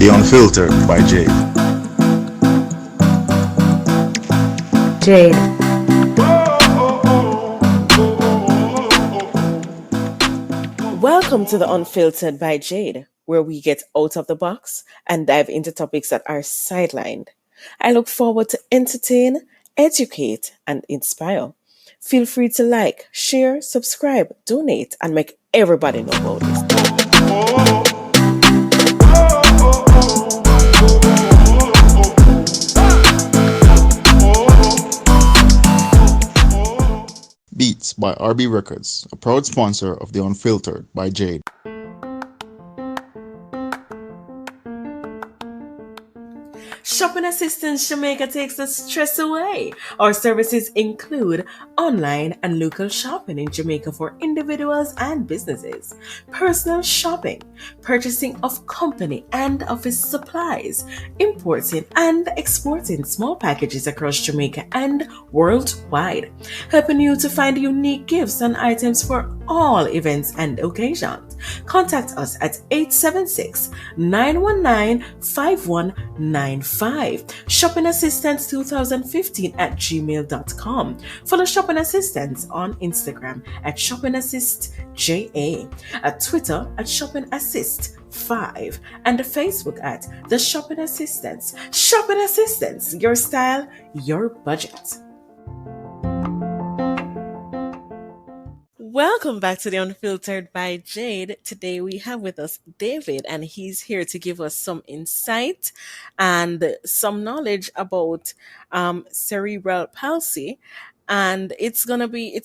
The Unfiltered by Jade. Jade. Welcome to the Unfiltered by Jade, where we get out of the box and dive into topics that are sidelined. I look forward to entertain, educate, and inspire. Feel free to like, share, subscribe, donate, and make everybody know about this. Beats by RB Records, a proud sponsor of The Unfiltered by Jade. Shopping Assistance Jamaica takes the stress away. Our services include online and local shopping in Jamaica for individuals and businesses, personal shopping, purchasing of company and office supplies, importing and exporting small packages across Jamaica and worldwide, helping you to find unique gifts and items for all events and occasions. Contact us at 876-919-5195. Shopping Assistance 2015 at gmail.com. Follow Shopping Assistance on Instagram at Shopping Assist JA, at Twitter at Shopping Assist 5, and Facebook at The Shopping Assistance. Shopping Assistance, your style, your budget. Welcome back to the Unfiltered by Jade. Today we have with us David, and he's here to give us some insight and some knowledge about cerebral palsy. And it's gonna be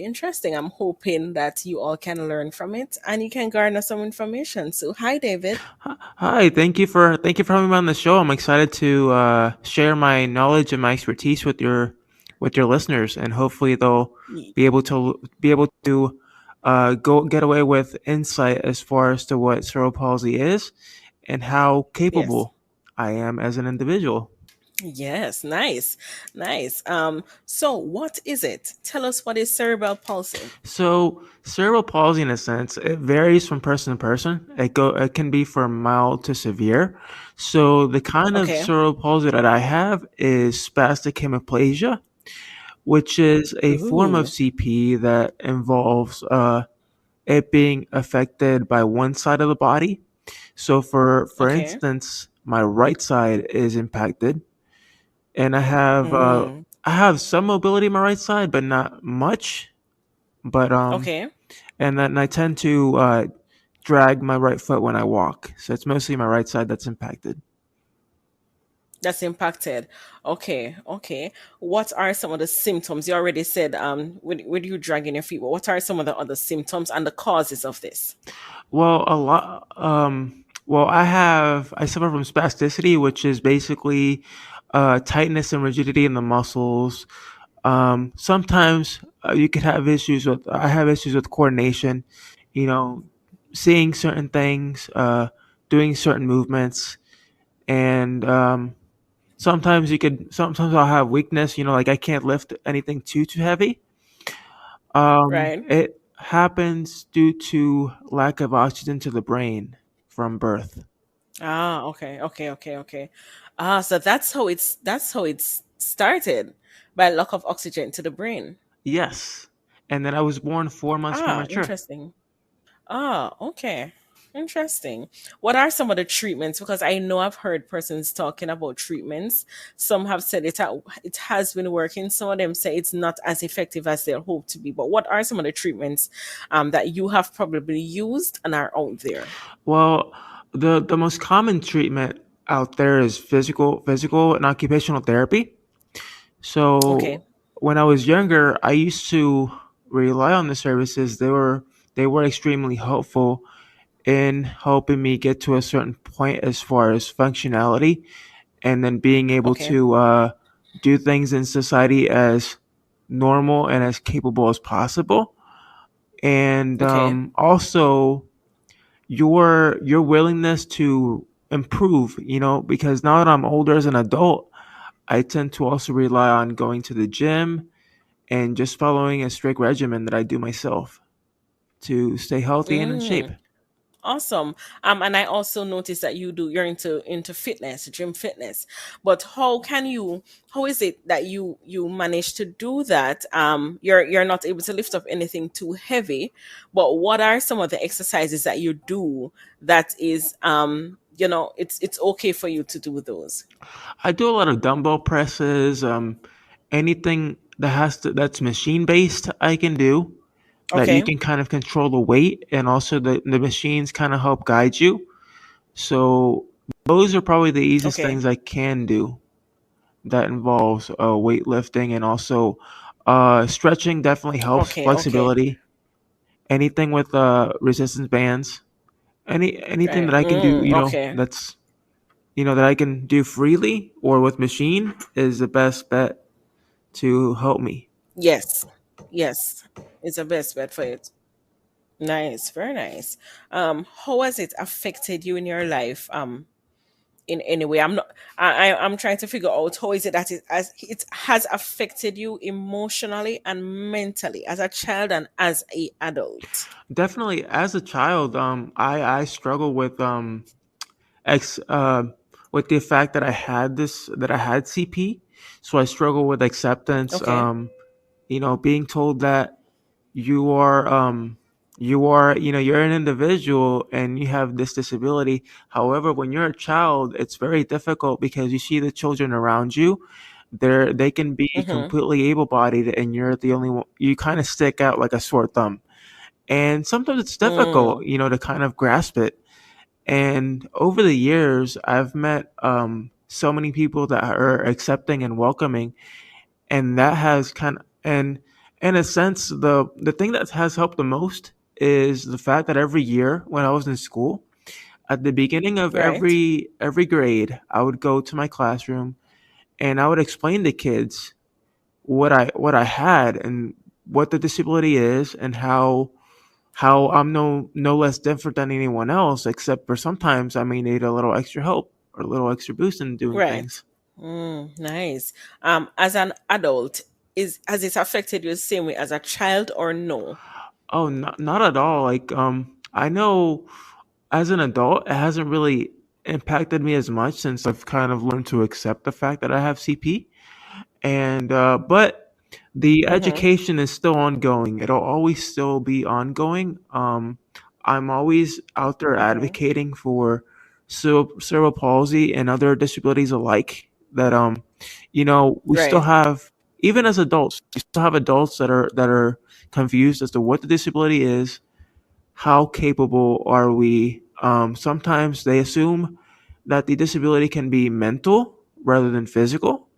interesting. I'm hoping that you all can learn from it and you can garner some information. So hi David. Hi, thank you for having me on the show. I'm excited to share my knowledge and my expertise with your listeners, and hopefully they'll be able to go get away with insight as far as to what cerebral palsy is and how Yes. capable I am as an individual. Yes, nice. Nice. So what is it? Tell us what is cerebral palsy. So cerebral palsy, in a sense, it varies from person to person. It can be from mild to severe. So the kind of Okay. cerebral palsy that I have is spastic hemiplegia, which is a form of Ooh. CP that involves it being affected by one side of the body. So for Okay. instance, my right side is impacted, and Mm. I have some mobility on my right side, but not much. But Okay. and then I tend to drag my right foot when I walk. So it's mostly my right side that's impacted. That's impacted. Okay. Okay. What are some of the symptoms? You already said with you dragging your feet, but what are some of the other symptoms and the causes of this? Well, a lot. Well, I suffer from spasticity, which is basically tightness and rigidity in the muscles. Sometimes you could have issues with. I have issues with coordination. You know, seeing certain things, doing certain movements, and Sometimes I'll have weakness. Like I can't lift anything too heavy. Right? It happens due to lack of oxygen to the brain from birth. Ah, okay, okay, okay, okay. So that's how it's started by lack of oxygen to the brain. Yes. And then I was born 4 months Ah, premature. interesting. Ah, okay. Interesting. What are some of the treatments? Because I know I've heard persons talking about treatments. Some have said it has been working. Some of them say it's not as effective as they hope to be. But what are some of the treatments that you have probably used and are out there? Well, the most common treatment out there is physical and occupational therapy. Okay. So when I was younger, I used to rely on the services. They were extremely helpful in helping me get to a certain point as far as functionality, and then being able Okay. to do things in society as normal and as capable as possible. And Okay. also your willingness to improve, because now that I'm older as an adult, I tend to also rely on going to the gym and just following a strict regimen that I do myself to stay healthy and in shape. Mm. Awesome. And I also noticed that you're into fitness, gym fitness. But how is it that you manage to do that? You're not able to lift up anything too heavy, but what are some of the exercises that you do that is it's okay for you to do those? I do a lot of dumbbell presses. Anything that's machine based, I can do. That you Okay. can kind of control the weight, and also the machines kind of help guide you. So those are probably the easiest Okay. things I can do. That involves weightlifting, and also stretching definitely helps. Okay. Okay. Flexibility, anything with resistance bands, anything Right. that I can do, Okay. that's that I can do freely or with machine is the best bet to help me. Yes. Yes. It's the best bet for it. Nice, very nice. How has it affected you in your life? In any way, I'm not. I'm trying to figure out how is it that it has affected you emotionally and mentally as a child and as a adult. Definitely, as a child, I struggle ex with the fact that I had CP, so I struggle with acceptance. Okay. Being told that you are you're an individual and you have this disability. However, when you're a child, it's very difficult because you see the children around you. They can be Mm-hmm. completely able-bodied, and you're the only one. You kind of stick out like a sore thumb, and sometimes it's difficult, Mm, to kind of grasp it. And over the years, I've met so many people that are accepting and welcoming, and that has kind of, and in a sense, the thing that has helped the most is the fact that every year when I was in school, at the beginning of right. every grade, I would go to my classroom and I would explain to kids what I had, and what the disability is, and how I'm no less different than anyone else, except for sometimes I may need a little extra help or a little extra boost in doing Right. things. Nice. As an adult, is has it affected you the same way as a child or no? Oh, not at all. Like, I know as an adult, it hasn't really impacted me as much since I've kind of learned to accept the fact that I have CP. And but the Mm-hmm. education is still ongoing. It'll always still be ongoing. I'm always out there Mm-hmm. advocating for cerebral palsy and other disabilities alike. That we still Right. have, even as adults, we still have adults that are confused as to what the disability is. How capable are we? Sometimes they assume that the disability can be mental rather than physical.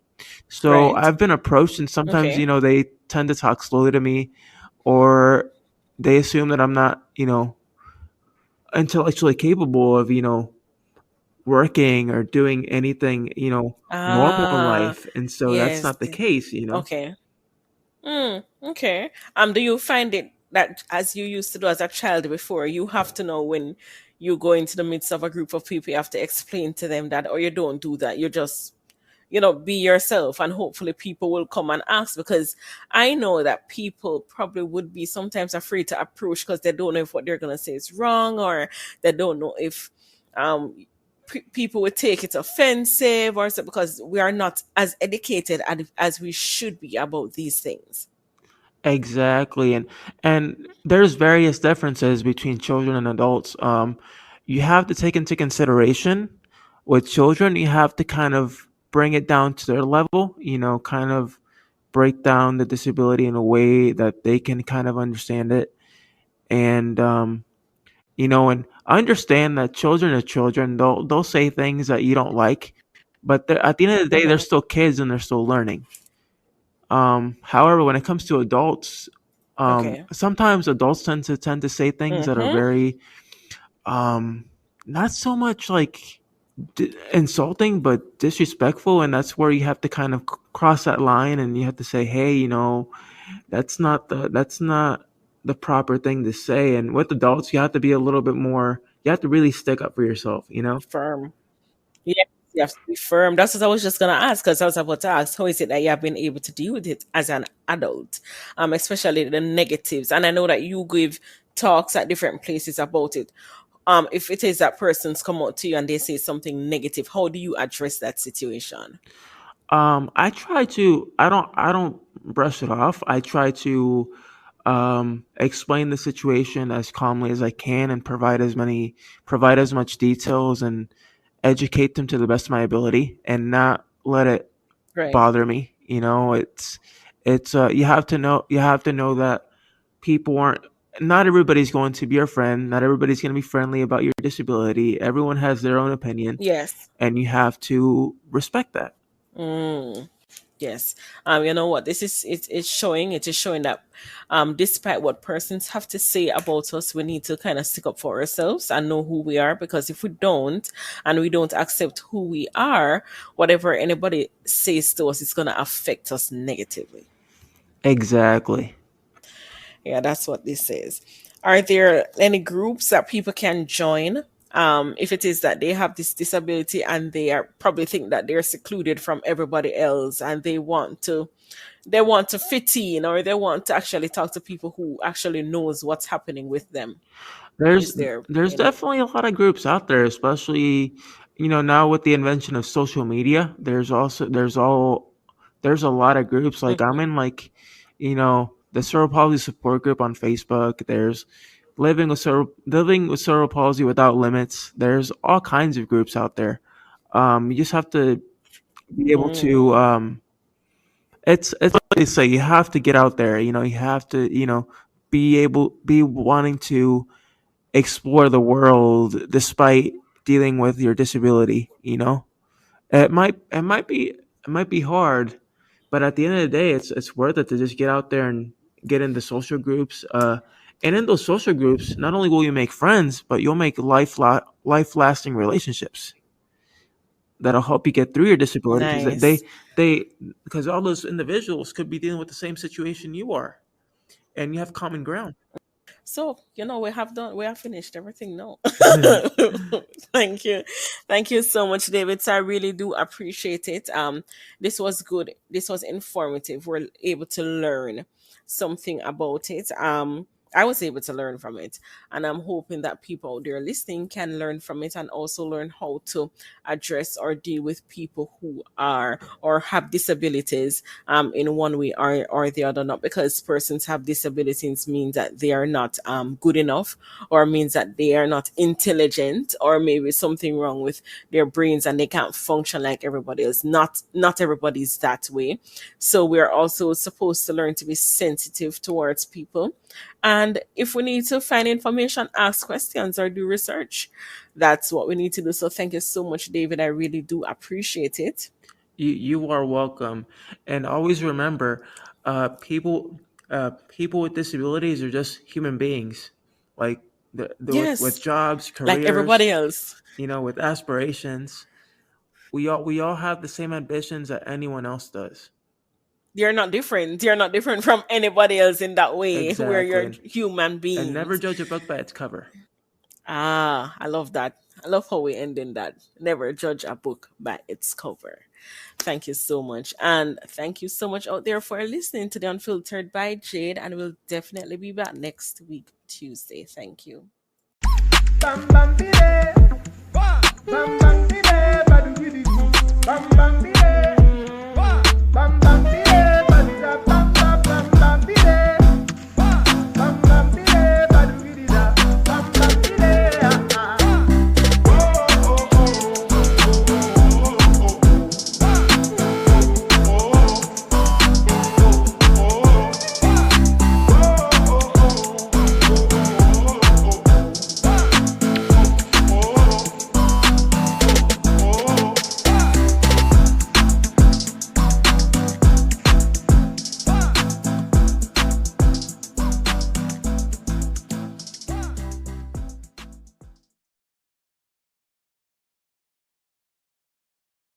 So Right. I've been approached, and sometimes, Okay. they tend to talk slowly to me, or they assume that I'm not, intellectually capable of, working or doing anything, normal in Ah, life. And so that's yes. not the case. Okay. Okay. Do you find it that as you used to do as a child before, you have to know when you go into the midst of a group of people, you have to explain to them that, or you don't do that. You just, be yourself, and hopefully people will come and ask, because I know that people probably would be sometimes afraid to approach because they don't know if what they're going to say is wrong, or they don't know if um people would take it offensive, or so, because we are not as educated as we should be about these things. Exactly, and there's various differences between children and adults. You have to take into consideration with children, you have to kind of bring it down to their level. Kind of break down the disability in a way that they can kind of understand it, and and understand that children are children. They'll say things that you don't like, but at the end of the day, they're Hmm. still kids and they're still learning. However, when it comes to adults, Okay. sometimes adults tend to say things that are Mm-hmm. very um, not so much like insulting, but disrespectful, and that's where you have to kind of cross that line, and you have to say, "Hey, that's not the proper thing to say." And with adults, you have to be a little bit more. You have to really stick up for yourself. Firm. Yes, you have to be firm. That's what I was just gonna ask, because I was about to ask, how is it that you have been able to deal with it as an adult, especially the negatives? And I know that you give talks at different places about it. if it is that person's come out to you and they say something negative, how do you address that situation? I don't brush it off. I try to explain the situation as calmly as I can and provide as much details and educate them to the best of my ability and not let it Right. bother me. It's you have to know that people aren't not everybody's going to be your friend. Not everybody's going to be friendly about your disability. Everyone has their own opinion, Yes. and you have to respect that. Mm. Yes. You know what? This is it's showing. It is showing that despite what persons have to say about us, we need to kind of stick up for ourselves and know who we are, because if we don't and we don't accept who we are, whatever anybody says to us is gonna affect us negatively. Exactly. Yeah, that's what this says. Are there any groups that people can join? If it is that they have this disability and they are probably think that they're secluded from everybody else and they want to fit in, or they want to actually talk to people who actually knows what's happening with them. There's Is there there's any? definitely a lot of groups out there, especially now with the invention of social media. There's a lot of groups. Like I'm Mhm. in the cerebral palsy support group on Facebook. There's living with cerebral palsy without limits. There's all kinds of groups out there. You just have to be able to. Mm. It's what they say. You have to get out there. You have to be wanting to explore the world despite dealing with your disability. It might be hard, but at the end of the day it's worth it to just get out there and get into social groups, and in those social groups not only will you make friends, but you'll make life lasting relationships that'll help you get through your disability, because Nice. they because all those individuals could be dealing with the same situation you are, and you have common ground. So, we have finished everything now. Thank you. Thank you so much, David. So I really do appreciate it. This was good. This was informative. We're able to learn something about it. I was able to learn from it, and I'm hoping that people out there listening can learn from it and also learn how to address or deal with people who are or have disabilities in one way or the other. Not because persons have disabilities means that they are not good enough, or means that they are not intelligent, or maybe something wrong with their brains and they can't function like everybody else. Not everybody's that way. So we're also supposed to learn to be sensitive towards people, and if we need to find information, ask questions or do research. That's what we need to do. So thank you so much, David. I really do appreciate it. You are welcome, and always remember, people with disabilities are just human beings, like with Yes, jobs, like careers, everybody else. with aspirations. We all have the same ambitions that anyone else does. You're not different. You're not different from anybody else in that way. We're Exactly, your and human never beings. judge a book by its cover. Ah, I love that. I love how we end in that. Never judge a book by its cover. Thank you so much. And thank you so much out there for listening to the Unfiltered by Jade. And we'll definitely be back next week, Tuesday. Thank you. Bam bam bide, bam